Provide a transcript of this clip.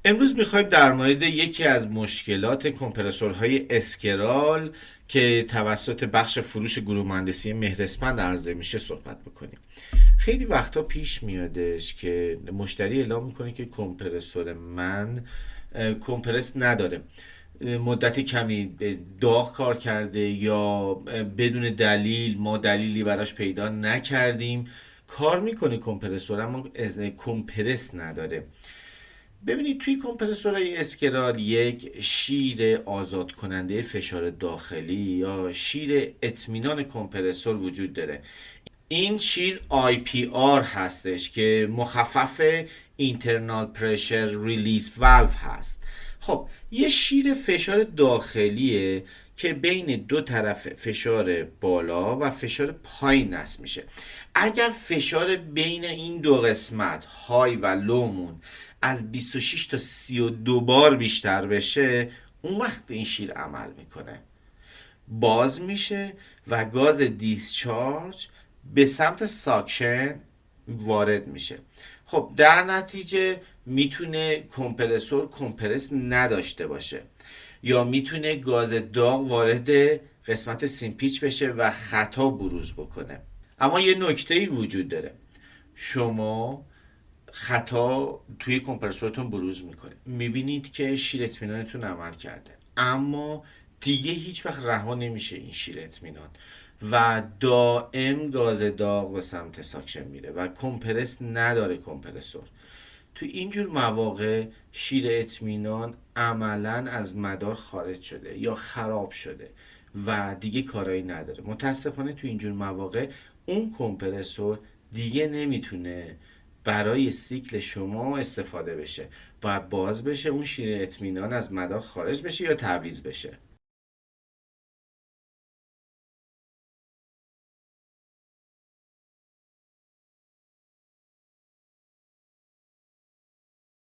امروز میخوایم در مورد یکی از مشکلات کمپرسورهای اسکرال که توسط بخش فروش گروه مهندسی مهراسپند عرضه میشه صحبت بکنیم. خیلی وقتا پیش میادش که مشتری اعلام میکنه که کمپرسور من کمپرس نداره، مدت کمی داغ کار کرده یا بدون دلیل ما دلیلی براش پیدا نکردیم، کار میکنه کمپرسور اما کمپرس نداره. ببینید توی کمپرسورهای اسکرال یک شیر آزاد کننده فشار داخلی یا شیر اطمینان کمپرسور وجود داره. این شیر IPR هستش که مخفف Internal Pressure Release Valve هست. خب یه شیر فشار داخلیه که بین دو طرف فشار بالا و فشار پایین نصب میشه. اگر فشار بین این دو قسمت های و لومون از 26 تا 32 بار بیشتر بشه، اون وقت این شیر عمل میکنه، باز میشه و گاز دیسچارج به سمت ساکشن وارد میشه. خب در نتیجه میتونه کمپرسور کمپرس نداشته باشه یا میتونه گاز داغ وارد قسمت سیمپیچ بشه و خطا بروز بکنه. اما یه نکته‌ای وجود داره، شما خطا توی کمپرسورتون بروز میکنه، میبینید که شیر اطمینانتون عمل کرده اما دیگه هیچ وقت رها نمیشه این شیر اطمینان و دائم گاز داغ به سمت ساکشن میره و کمپرس نداره کمپرسور. تو اینجور مواقع شیر اطمینان عملا از مدار خارج شده یا خراب شده و دیگه کارایی نداره. متاسفانه تو اینجور مواقع اون کمپرسور دیگه نمیتونه برای سیکل شما استفاده بشه و باز بشه اون شیر اطمینان از مدار خارج بشه یا تعویض بشه.